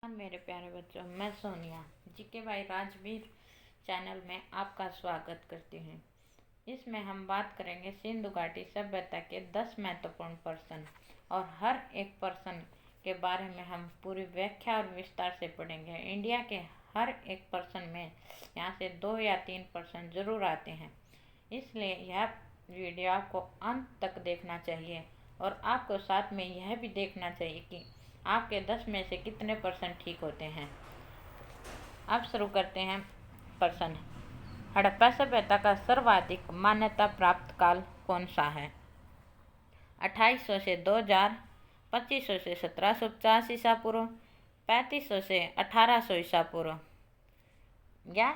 मेरे प्यारे बच्चों, मैं सोनिया जीके भाई राजवीर चैनल में आपका स्वागत करती हूँ। इसमें हम बात करेंगे सिंधु घाटी सभ्यता के 10 महत्वपूर्ण पर्सन और हर एक पर्सन के बारे में हम पूरी व्याख्या और विस्तार से पढ़ेंगे। इंडिया के हर एक पर्सन में यहाँ से 2 या 3 पर्सन जरूर आते हैं, इसलिए यह वीडियो आपको अंत तक देखना चाहिए और आपको साथ में यह भी देखना चाहिए कि आपके 10 में से कितने पर्सन ठीक होते हैं। अब शुरू करते हैं। पर्सन हड़प्पा सभ्यता का सर्वाधिक मान्यता प्राप्त काल कौन सा है? 2800 से 2000, 2500 से 1750 ईसा पूर्व, 3500 से 1800 ईसा पूर्व, या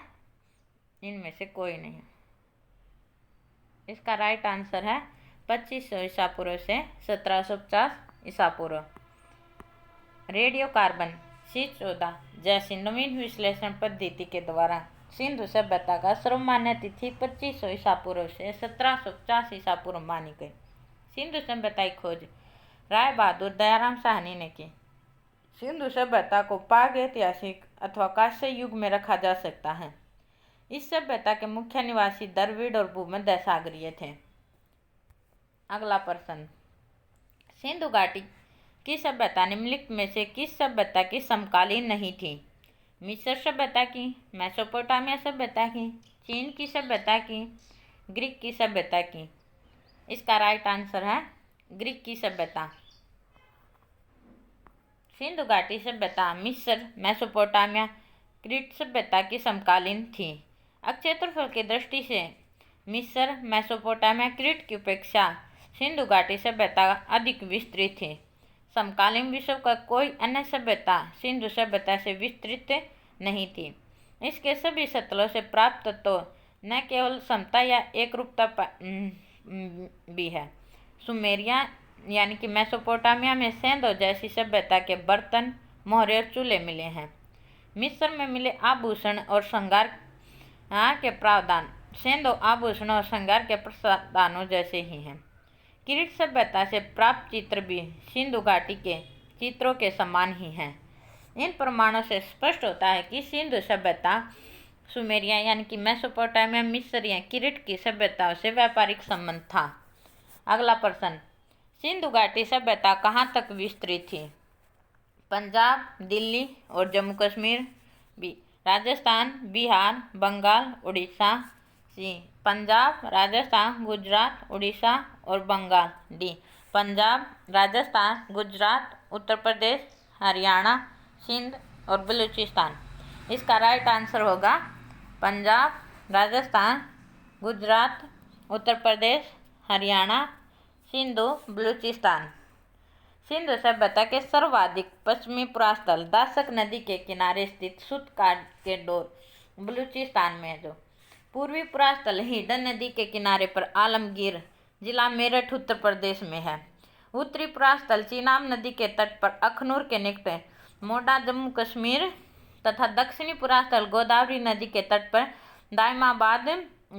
इनमें से कोई नहीं। इसका राइट आंसर है 2500 ईसा पूर्व से 1750 ईसा पूर्व। रेडियो कार्बन C14 जैसी नवीन विश्लेषण पद्धति के द्वारा सिंधु सभ्यता का सर्वमान्य तिथि 2500 ईसा पूर्व से 1750 ईसा पूर्व मानी गई। सिंधु सभ्यता की खोज राय बहादुर दयाराम साहनी ने की। सिंधु सभ्यता को प्रागैतिहासिक अथवा कांस्य युग में रखा जा सकता है। इस सभ्यता के मुख्य निवासी द्रविड़ और भूमध्य सागरीय थे। अगला प्रश्न, सिंधु घाटी की सभ्यता निम्नलिखित में से किस सभ्यता की समकालीन नहीं थी? मिस्र सभ्यता की, मेसोपोटामिया सभ्यता की, चीन की सभ्यता की, ग्रीक की सभ्यता की? इसका राइट आंसर है ग्रीक की सभ्यता। सिंधु घाटी सभ्यता मिस्र, मेसोपोटामिया, क्रीट सभ्यता की समकालीन थी। क्षेत्रफल की दृष्टि से मिस्र, मेसोपोटामिया, क्रीट की अपेक्षा सिंधु घाटी सभ्यता अधिक विस्तृत थी। समकालीन विश्व का कोई अन्य सभ्यता सिंधु सभ्यता से विस्तृत नहीं थी। इसके सभी स्थलों से प्राप्त तो न केवल समता या एकरूपता भी है। सुमेरिया यानी कि मेसोपोटामिया में सेंधो जैसी सभ्यता के बर्तन, मोहरे और चूल्हे मिले हैं। मिस्र में मिले आभूषण और श्रृंगार के प्रावधान सेंधो आभूषण और श्रृंगार के प्रावधानों जैसे ही हैं। क्रीट सभ्यता से प्राप्त चित्र भी सिंधु घाटी के चित्रों के समान ही हैं। इन प्रमाणों से स्पष्ट होता है कि सिंधु सभ्यता सुमेरिया यानी कि मेसोपोटामिया, मिस्र या क्रीट की सभ्यताओं से व्यापारिक संबंध था। अगला प्रश्न, सिंधु घाटी सभ्यता कहाँ तक विस्तृत थी? पंजाब, दिल्ली और जम्मू कश्मीर बी, राजस्थान, बिहार, बंगाल, उड़ीसा सी, पंजाब, राजस्थान, गुजरात, उड़ीसा और बंगाल डी, पंजाब, राजस्थान, गुजरात, उत्तर प्रदेश, हरियाणा, सिंध और बलूचिस्तान। इसका राइट आंसर होगा पंजाब, राजस्थान, गुजरात, उत्तर प्रदेश, हरियाणा, सिंधु, बलूचिस्तान। सिंधु सभ्यता के सर्वाधिक पश्चिमी पुरास्थल दासक नदी के किनारे स्थित सुतकाट के डोर बलूचिस्तान में है। जो पूर्वी पुरास्थल हिंडन नदी के किनारे पर आलमगीर जिला मेरठ उत्तर प्रदेश में है। उत्तरी पुरास्थल चीनाब नदी के तट पर अखनूर के निकट मोडा जम्मू कश्मीर तथा दक्षिणी पुरास्थल गोदावरी नदी के तट पर दायमाबाद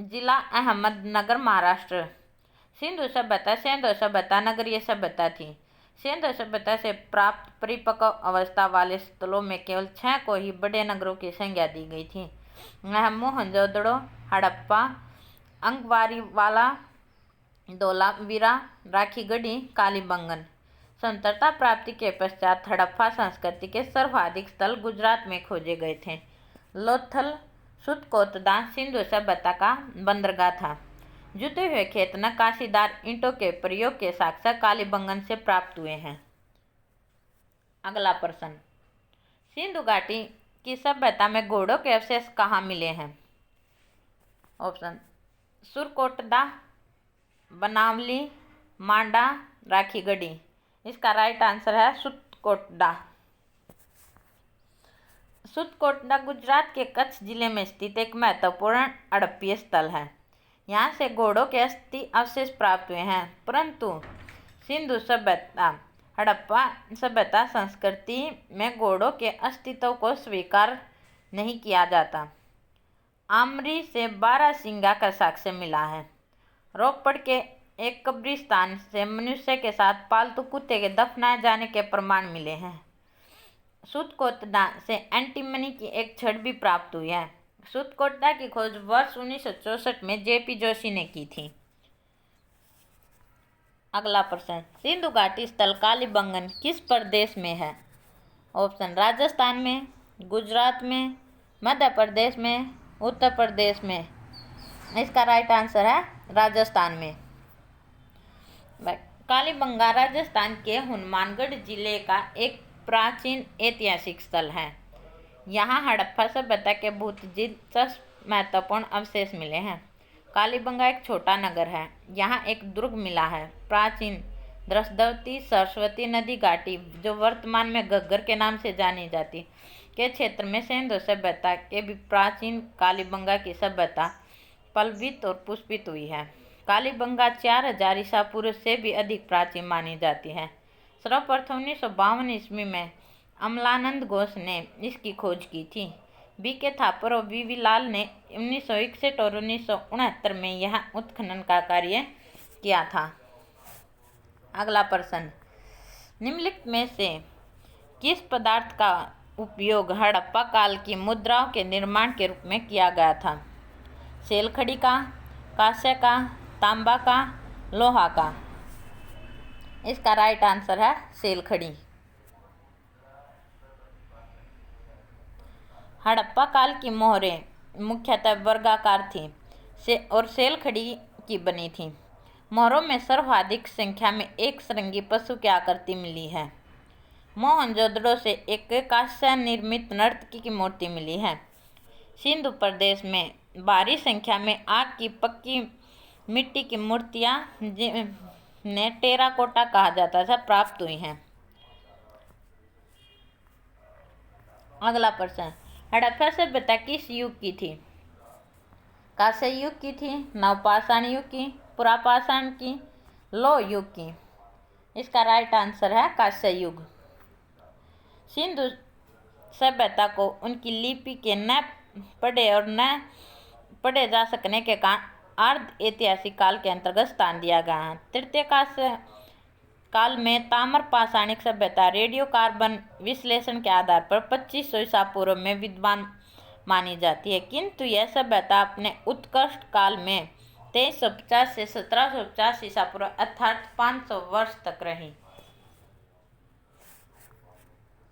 जिला अहमदनगर महाराष्ट्र। सिंधु सभ्यता सेंधो सभ्यता नगरीय सभ्यता थी। सिंधु सभ्यता से प्राप्त परिपक्व अवस्था वाले स्थलों में केवल 6 को ही बड़े नगरों की संज्ञा दी गई थी। वह मोहनजोदड़ो, हड़प्पा, अंगवारीवाला, धोलावीरा, राखीगढ़ी, कालीबंगन। स्वतंत्रता प्राप्ति के पश्चात हड़प्पा संस्कृति के सर्वाधिक स्थल गुजरात में खोजे गए थे। लोथल सुतकोतदा सिंधु सभ्यता का बंदरगाह था। जुते हुए खेत नक्काशीदार ईंटों के प्रयोग के साक्ष्य कालीबंगन से प्राप्त हुए हैं। अगला प्रश्न, सिंधु घाटी की सभ्यता में घोड़ों के अवशेष कहाँ मिले हैं? ऑप्शन, सुरकोटदा, बनावली, मांडा, राखीगढ़ी। इसका राइट आंसर है सुतकोटदा। सुतकोटदा गुजरात के कच्छ जिले में स्थित एक महत्वपूर्ण हड़प्पीय स्थल है। यहाँ से घोड़ों के अस्थि अवशेष प्राप्त हुए हैं, परंतु सिंधु सभ्यता हड़प्पा सभ्यता संस्कृति में घोड़ों के अस्तित्व को स्वीकार नहीं किया जाता। आमरी से 12 सिंगा का साक्ष्य मिला है। रोपड़ के एक कब्रिस्तान से मनुष्य के साथ पालतू कुत्ते के दफनाए जाने के प्रमाण मिले हैं। सूतकोटड़ा से एंटीमनी की एक छड़ भी प्राप्त हुई है। सूतकोटड़ा की खोज वर्ष 1964 में जेपी जोशी ने की थी। अगला प्रश्न, सिंधु घाटी स्थल कालीबंगन किस प्रदेश में है? ऑप्शन राजस्थान में, गुजरात में, मध्य प्रदेश में, उत्तर प्रदेश में। इसका राइट आंसर है राजस्थान में। कालीबंगा राजस्थान के हनुमानगढ़ जिले का एक प्राचीन ऐतिहासिक स्थल है। यहाँ हड़प्पा सभ्यता के बहुत दिलचस्प महत्वपूर्ण अवशेष मिले हैं। कालीबंगा एक छोटा नगर है। यहाँ एक दुर्ग मिला है। प्राचीन द्रष्टवती सरस्वती नदी घाटी, जो वर्तमान में घग्गर के नाम से जानी जाती, के क्षेत्र में सिंधु सभ्यता के भी प्राचीन कालीबंगा की सभ्यता पल्लवित और पुष्पित हुई है। कालीबंगा 4000 ईसा पूर्व से भी अधिक प्राचीन मानी जाती है। सर्वप्रथम 1952 ईस्वी में अमलानंद घोष ने इसकी खोज की थी। बी के थापर और वी लाल ने 1961 और 1969 में यह उत्खनन का कार्य किया था। अगला प्रश्न, निम्नलिखित में से किस पदार्थ का उपयोग हड़प्पा काल की मुद्राओं के निर्माण के रूप में किया गया था? सेलखड़ी का, कांस्य का, तांबा का, लोहा का। इसका राइट आंसर है सेलखड़ी। हड़प्पा काल की मोहरें मुख्यतः वर्गाकार थीं और सेलखड़ी की बनी थीं। मोहरों में सर्वाधिक संख्या में एक श्रृंगी पशु की आकृति मिली है। मोहनजोदड़ो से एक कांस्य निर्मित नर्तकी की मूर्ति मिली है। सिंधु प्रदेश में भारी संख्या में आग की पक्की मिट्टी की मूर्तियां, जिन्हें टेराकोटा कहा जाता था, प्राप्त हुई हैं। अगला प्रश्न, हड़प्पा सभ्यता किस युग की थी? कांस्य युग की थी, नवपाषाण युग की, पुरापाषाण की, लौह युग की। इसका राइट आंसर है कांस्य युग। सिंधु सभ्यता को उनकी लिपि के न पढ़े और न पढ़े जा सकने के कारण अर्ध ऐतिहासिक काल के अंतर्गत स्थान दिया गया है। तृतीय कांस्य काल में ताम्र पाषाणिक सभ्यता रेडियो कार्बन विश्लेषण के आधार पर 2500 ईसा पूर्व में विद्वान मानी जाती है, किंतु यह सभ्यता अपने उत्कृष्ट काल में 2350 से 1750 ईसा पूर्व अर्थात 500 वर्ष तक रही।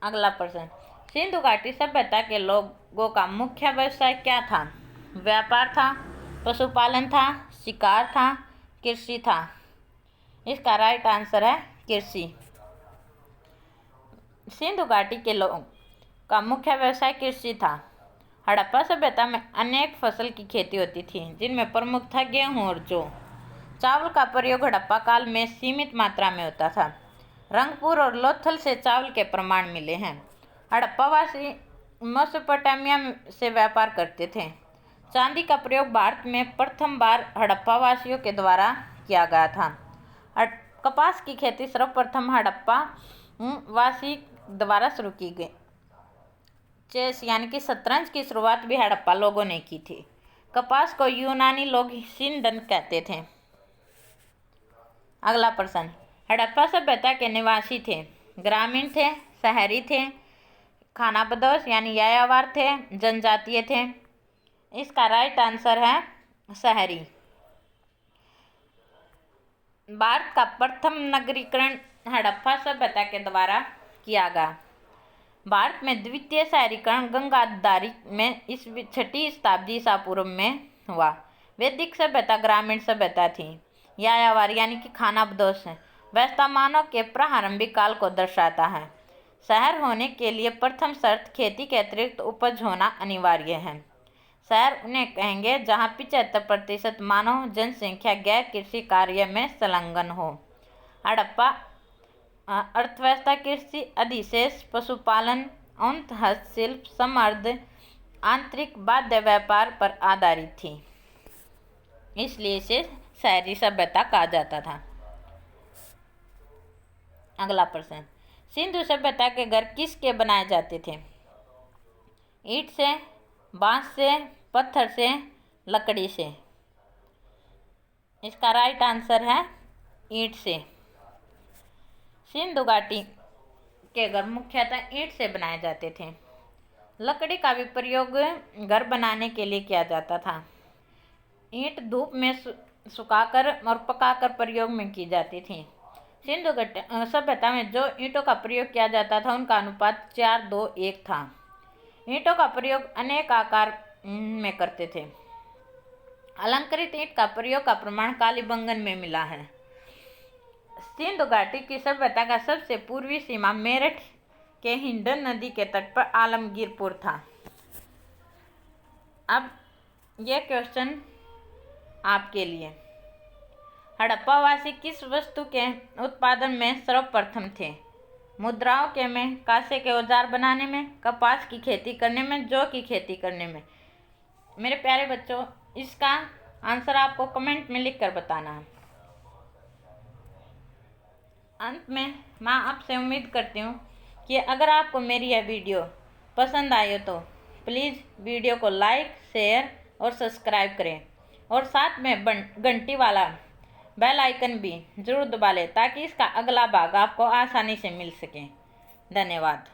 अगला प्रश्न, सिंधु घाटी सभ्यता के लोगों का मुख्य व्यवसाय क्या था? व्यापार था, पशुपालन था, शिकार था, कृषि था। इसका राइट आंसर है कृषि। सिंधु घाटी के लोगों का मुख्य व्यवसाय कृषि था। हड़प्पा सभ्यता में अनेक फसल की खेती होती थी, जिनमें प्रमुख था गेहूं और जौ। चावल का प्रयोग हड़प्पा काल में सीमित मात्रा में होता था। रंगपुर और लोथल से चावल के प्रमाण मिले हैं। हड़प्पावासी मेसोपोटामिया से व्यापार करते थे। चांदी का प्रयोग भारत में प्रथम बार हड़प्पा वासियों के द्वारा किया गया था। कपास की खेती सर्वप्रथम हड़प्पा वासी द्वारा शुरू की गई। चेस यानी कि शतरंज की शुरुआत भी हड़प्पा लोगों ने की थी। कपास को यूनानी लोग सिंडन कहते थे। अगला प्रश्न, हड़प्पा सभ्यता के निवासी थे, ग्रामीण थे, शहरी थे, खानाबदोश यानी यायावर थे, जनजातीय थे। इसका राइट आंसर है शहरी। भारत का प्रथम नगरीकरण हड़प्पा सभ्यता के द्वारा किया गया। भारत में द्वितीय शहरीकरण गंगाधारी में 6वीं शताब्दी ईसा पूर्व में हुआ। वैदिक सभ्यता ग्रामीण सभ्यता थी। यायावर यानी कि खानाबदोश व्यवस्था मानव के प्रारंभिक काल को दर्शाता है। शहर होने के लिए प्रथम शर्त खेती के अतिरिक्त उपज होना अनिवार्य है। शहर उन्हें कहेंगे जहां 75% मानव जनसंख्या गैर कृषि कार्य में संलग्न हो। हड़प्पा अर्थव्यवस्था कृषि, अधिशेष पशुपालन, अंत हस्तशिल्प, समृद्ध आंतरिक वाद्य व्यापार पर आधारित थी, इसलिए इसे शहरी सभ्यता कहा जाता था। अगला प्रश्न, सिंधु सभ्यता के घर किसके बनाए जाते थे? ईंट से, बांस से, पत्थर से, लकड़ी से। इसका राइट आंसर है ईंट से। सिंधु घाटी के घर मुख्यतः ईंट से बनाए जाते थे। लकड़ी का भी प्रयोग घर बनाने के लिए किया जाता था। ईंट धूप में सुखाकर और पकाकर प्रयोग में की जाती थी। सिंधु सभ्यता में जो ईंटों का प्रयोग किया जाता था उनका अनुपात 4-2-1 था। ईंटों का प्रयोग अनेक आकार में करते थे। अलंकृत ईंट का प्रयोग का प्रमाण कालीबंगन में मिला है। सिंधु घाटी की सभ्यता का सबसे पूर्वी सीमा मेरठ के हिंडन नदी के तट पर आलमगीरपुर था। अब यह क्वेश्चन आपके लिए, हड़प्पावासी किस वस्तु के उत्पादन में सर्वप्रथम थे? मुद्राओं के में, कांसे के औजार बनाने में, कपास की खेती करने में, जौ की खेती करने में। मेरे प्यारे बच्चों, इसका आंसर आपको कमेंट में लिखकर बताना है। अंत में मैं आपसे उम्मीद करती हूँ कि अगर आपको मेरी यह वीडियो पसंद आई हो तो प्लीज़ वीडियो को लाइक, शेयर और सब्सक्राइब करें और साथ में घंटी वाला बेल आइकन भी जरूर दबा लें ताकि इसका अगला भाग आपको आसानी से मिल सके। धन्यवाद।